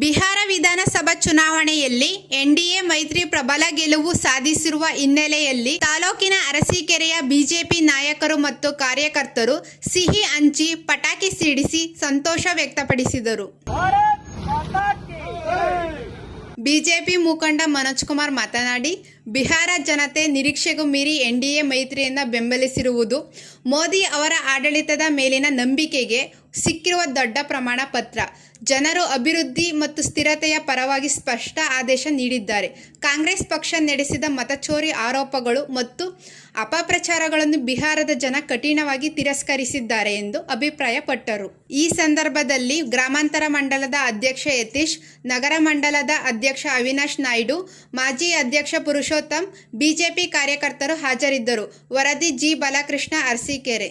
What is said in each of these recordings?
ಬಿಹಾರ ವಿಧಾನಸಭಾ ಚುನಾವಣೆಯಲ್ಲಿ ಎನ್ಡಿಎ ಮೈತ್ರಿ ಪ್ರಬಲ ಗೆಲುವು ಸಾಧಿಸಿರುವ ಹಿನ್ನೆಲೆಯಲ್ಲಿ ತಾಲೂಕಿನ ಅರಸೀಕೆರೆಯ ಬಿಜೆಪಿ ನಾಯಕರು ಮತ್ತು ಕಾರ್ಯಕರ್ತರು ಸಿಹಿ ಹಂಚಿ ಪಟಾಕಿ ಸಿಡಿಸಿ ಸಂತೋಷ ವ್ಯಕ್ತಪಡಿಸಿದರು. ಬಿಜೆಪಿ ಮುಖಂಡ ಮನೋಜ್ ಕುಮಾರ್ ಮಾತನಾಡಿ, ಬಿಹಾರ ಜನತೆ ನಿರೀಕ್ಷೆಗೂ ಮೀರಿ ಎನ್ಡಿಎ ಮೈತ್ರಿಯನ್ನು ಬೆಂಬಲಿಸಿರುವುದು ಮೋದಿ ಅವರ ಆಡಳಿತದ ಮೇಲಿನ ನಂಬಿಕೆಗೆ ಸಿಕ್ಕಿರುವ ದೊಡ್ಡ ಪ್ರಮಾಣ ಪತ್ರ. ಜನರು ಅಭಿವೃದ್ಧಿ ಮತ್ತು ಸ್ಥಿರತೆಯ ಪರವಾಗಿ ಸ್ಪಷ್ಟ ಆದೇಶ ನೀಡಿದ್ದಾರೆ. ಕಾಂಗ್ರೆಸ್ ಪಕ್ಷ ನಡೆಸಿದ ಮತಚೋರಿ ಆರೋಪಗಳು ಮತ್ತು ಅಪಪ್ರಚಾರಗಳನ್ನು ಬಿಹಾರದ ಜನ ಕಠಿಣವಾಗಿ ತಿರಸ್ಕರಿಸಿದ್ದಾರೆ ಎಂದು ಅಭಿಪ್ರಾಯಪಟ್ಟರು. ಈ ಸಂದರ್ಭದಲ್ಲಿ ಗ್ರಾಮಾಂತರ ಮಂಡಲದ ಅಧ್ಯಕ್ಷ ಯತೀಶ್, ನಗರ ಮಂಡಲದ ಅಧ್ಯಕ್ಷ ಅವಿನಾಶ್ ನಾಯ್ಡು, ಮಾಜಿ ಅಧ್ಯಕ್ಷ ಪುರುಷೋತ್ತಮ್, ಬಿಜೆಪಿ ಕಾರ್ಯಕರ್ತರು ಹಾಜರಿದ್ದರು. ವರದಿ ಜಿ ಬಾಲಕೃಷ್ಣ, ಅರಸೀಕೆರೆ.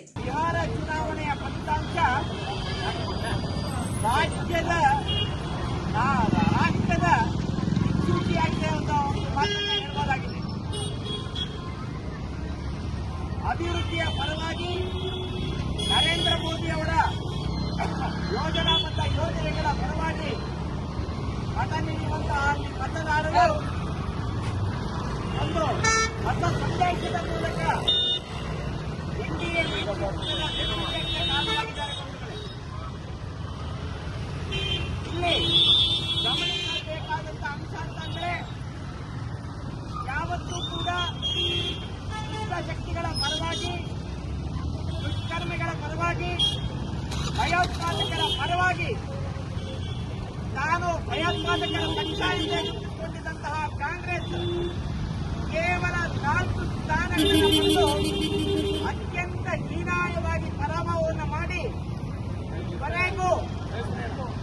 ರಾಷ್ಟ್ರದ ದಿಕ್ಸೂಚಿಯಾಗಿದೆ ಅಂತ ಒಂದು ಮಾತನ್ನು ಹೇಳಬಹುದಾಗಿದೆ. ಅಭಿವೃದ್ಧಿಯ ಪರವಾಗಿ ನರೇಂದ್ರ ಮೋದಿ ಅವರ ಯೋಜನಾ ಮತ್ತು ಯೋಜನೆಗಳ ಪರವಾಗಿ ಮತ ನೀಡುವಂತಹ ಮತದಾರರು ಒಂದು ಹೊಸ ಸಂದೇಶದ ಮೂಲಕ ಎನ್ಡಿಎ ಕಾರಣವಾಗಿದ್ದಾರೆ. ಇಲ್ಲಿ ಗಮನಿಸಬೇಕಾದಂತಹ ಅಂಶ ಅಂತಂದ್ರೆ, ಯಾವತ್ತೂ ಕೂಡ ದುಷ್ಟ ಶಕ್ತಿಗಳ ಪರವಾಗಿ, ದುಷ್ಕರ್ಮಿಗಳ ಪರವಾಗಿ, ಭಯೋತ್ಪಾದಕರ ಪರವಾಗಿ ತಾನು ಭಯೋತ್ಪಾದಕರ ಪಕ್ಷ ಎಂದು ಗುರುತಿಸಿಕೊಂಡಿದ್ದಂತಹ ಕಾಂಗ್ರೆಸ್ ಕೇವಲ 4 ಸ್ಥಾನಗಳನ್ನು ಬಂದು ಅತ್ಯಂತ ಹೀನಾಯವಾಗಿ ಪರಾಭವವನ್ನು ಮಾಡಿ ಕೊನೆಗೂ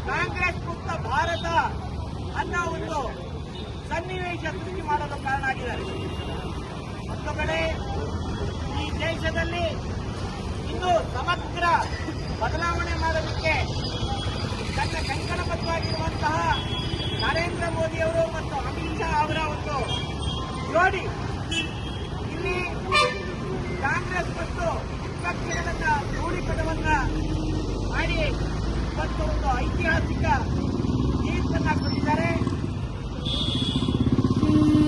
ಕಾಂಗ್ರೆಸ್ ಮುಕ್ತ ಭಾರತ ಅನ್ನೋ ಒಂದು ಸನ್ನಿವೇಶ ಸೃಷ್ಟಿ ಮಾಡಲು ಕಾರಣ ಆಗಿದ್ದಾರೆ. ಒಂದು ಕಡೆ ಈ ದೇಶದಲ್ಲಿ ಇನ್ನೂ ಸಮಗ್ರ ಬದಲಾವಣೆ ಮಾಡೋದಕ್ಕೆ ತನ್ನ ಕಂಕಣಬದ್ಧವಾಗಿರುವಂತಹ ನರೇಂದ್ರ ಮೋದಿ ಅವರು ಮತ್ತು ಅಮಿತ್ ಶಾ ಅವರ ಒಂದು ಜೋಡಿ ಇಲ್ಲಿ ಕಾಂಗ್ರೆಸ್ ಮತ್ತು ವಿಪಕ್ಷಗಳನ್ನ ರೂಢಿಪಡವನ್ನ ಮಾಡಿ ಮತ್ತು ಒಂದು ಐತಿಹಾಸಿಕ ತೀರ್ಪನ್ನ ಕೊಟ್ಟಿದ್ದಾರೆ.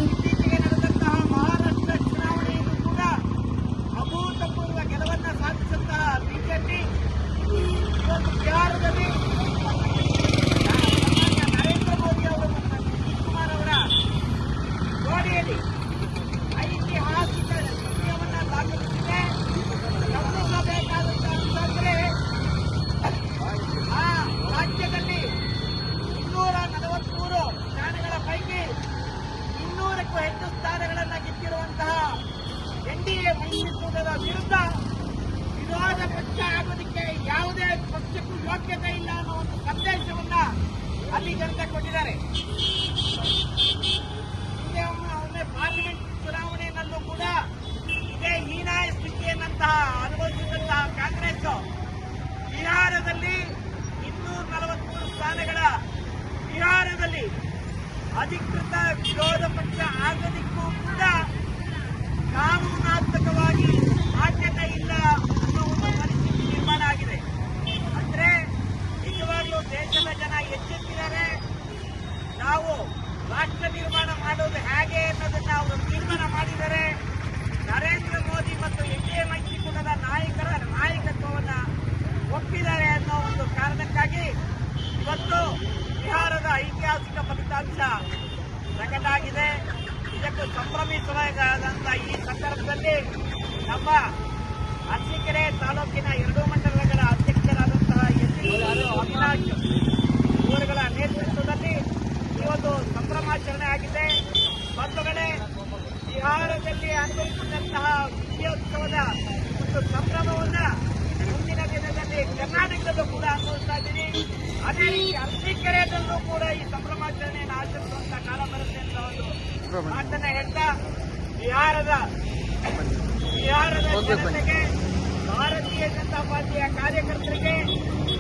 ಇತ್ತೀಚೆಗೆ ನಡೆದಂತಹ ಮಹಾರಾಷ್ಟ್ರ ಚುನಾವಣೆಯಲ್ಲೂ ಕೂಡ ಅಭೂತಪೂರ್ವ ಗೆಲುವನ್ನು ಸಾಧಿಸಿದಂತಹ ಬಿಜೆಪಿ ಇವತ್ತು ಬಿಹಾರದಲ್ಲಿ ನರೇಂದ್ರ ಮೋದಿ ಅವರು ಮತ್ತು ನಿತೀಶ್ ಕುಮಾರ್ ಅವರ ಜೋಡಿಯಲ್ಲಿ ಐತಿಹಾಸಿಕ ವಿಜಯವನ್ನು ದಾಖಲಿಸಿದೆ. ಗಮನಿಸಬೇಕಾದಂತಹ ಅಂತಂದ್ರೆ, ರಾಜ್ಯದಲ್ಲಿ 243 ಸ್ಥಾನಗಳ ಪೈಕಿ 200ಕ್ಕೂ ಹೆಚ್ಚು ಸ್ಥಾನಗಳನ್ನು ಗೆದ್ದಿರುವಂತಹ ಎನ್ಡಿಎ ಮೈತ್ರಿಕೂಟದ ವಿರುದ್ಧ ವಿರೋಧ ಪಕ್ಷ ಆಗೋದಕ್ಕೆ ಯಾವುದೇ ಪಕ್ಷಕ್ಕೂ ಯೋಗ್ಯತೆ ಇಲ್ಲ ಅನ್ನೋ ಒಂದು ಸಂದೇಶವನ್ನ ಅಲ್ಲಿ ಜನತೆ ಕೊಟ್ಟಿದ್ದಾರೆ. ಒಮ್ಮೆ ಪಾರ್ಲಿಮೆಂಟ್ ಚುನಾವಣೆಯಲ್ಲೂ ಕೂಡ ಇದೇ ಹೀನಾಯ ಸ್ಥಿತಿಯನ್ನಂತಹ ಅನುಭವಿಸಿದಂತಹ ಕಾಂಗ್ರೆಸ್ ಬಿಹಾರದಲ್ಲಿ 243 ಸ್ಥಾನಗಳ ಬಿಹಾರದಲ್ಲಿ ಅಧಿಕೃತ ವಿರೋಧ ಪಕ್ಷ ಆಗೋದಿಕ್ಕೂ ಕೂಡ ಕಾನೂನಾತ್ಮಕವಾಗಿ ಸಾಧ್ಯತೆ ಇಲ್ಲ ಅನ್ನೋ ಒಂದು ಪರಿಸ್ಥಿತಿ ನಿರ್ಮಾಣ ಆಗಿದೆ. ಅಂದ್ರೆ ನಿಜವಾಗ್ಲೂ ದೇಶದ ಜನ ಎಚ್ಚೆತ್ತಿದ್ದಾರೆ. ನಾವು ರಾಷ್ಟ್ರ ನಿರ್ಮಾಣ ಮಾಡೋದು ಹೇಗೆ ಅನ್ನೋದನ್ನ ಅವರು ತೀರ್ಮಾನ ಮಾಡಿದ್ದಾರೆ. ನರೇಂದ್ರ ಮೋದಿ ಮತ್ತು ಎನ್ಡಿಎ ಮೈತ್ರಿಕೂಟದ ನಾಯಕರ ನಾಯಕತ್ವವನ್ನು ಒಪ್ಪಿದ್ದಾರೆ ಅನ್ನೋ ಒಂದು ಕಾರಣಕ್ಕಾಗಿ ಇವತ್ತು ಬಿಹಾರದ ಐತಿಹಾಸಿಕ ಫಲಿತಾಂಶ ಪ್ರಕಟ ಆಗಿದೆ. ಇದಕ್ಕೂ ಸಂಭ್ರಮಿಸಬೇಕಾದಂತಹ ಈ ಸಂದರ್ಭದಲ್ಲಿ ನಮ್ಮ ಅರಸೀಕೆರೆ ತಾಲೂಕಿನ 2 ಮಂಡಲಗಳ ಅಧ್ಯಕ್ಷರಾದಂತಹ ಅವಿನಾಶ್ ಇವರುಗಳ ನೇತೃತ್ವದಲ್ಲಿ ಇವತ್ತು ಸಂಭ್ರಮಾಚರಣೆ ಆಗಿದೆ. ಬಂಧುಗಳೇ, ಬಿಹಾರದಲ್ಲಿ ಅನುಭವಿಸಿದಂತಹ ವಿಜಯೋತ್ಸವದ ಒಂದು ಸಂಭ್ರಮವನ್ನ ಮುಂದಿನ ದಿನದಲ್ಲಿ ಕರ್ನಾಟಕದಲ್ಲೂ ಕೂಡ ಅನುಭವಿಸ್ತಾ ಇದ್ದೀವಿ. ಅದೇ ರೀತಿ ಅರಸೀಕೆರೆಯಲ್ಲೂ ಕೂಡ ಈ ಸಂಭ್ರಮಾಚರಣೆಯನ್ನು ಆಚರಿಸುವಂತಹ ಕಾಲ ಬರುತ್ತೆ ಅಂತ ಒಂದು ಮಾತನ್ನ ಹೇಳ್ತಾ, ಬಿಹಾರದ ಜನತೆಗೆ, ಭಾರತೀಯ ಜನತಾ ಪಾರ್ಟಿಯ ಕಾರ್ಯಕರ್ತರಿಗೆ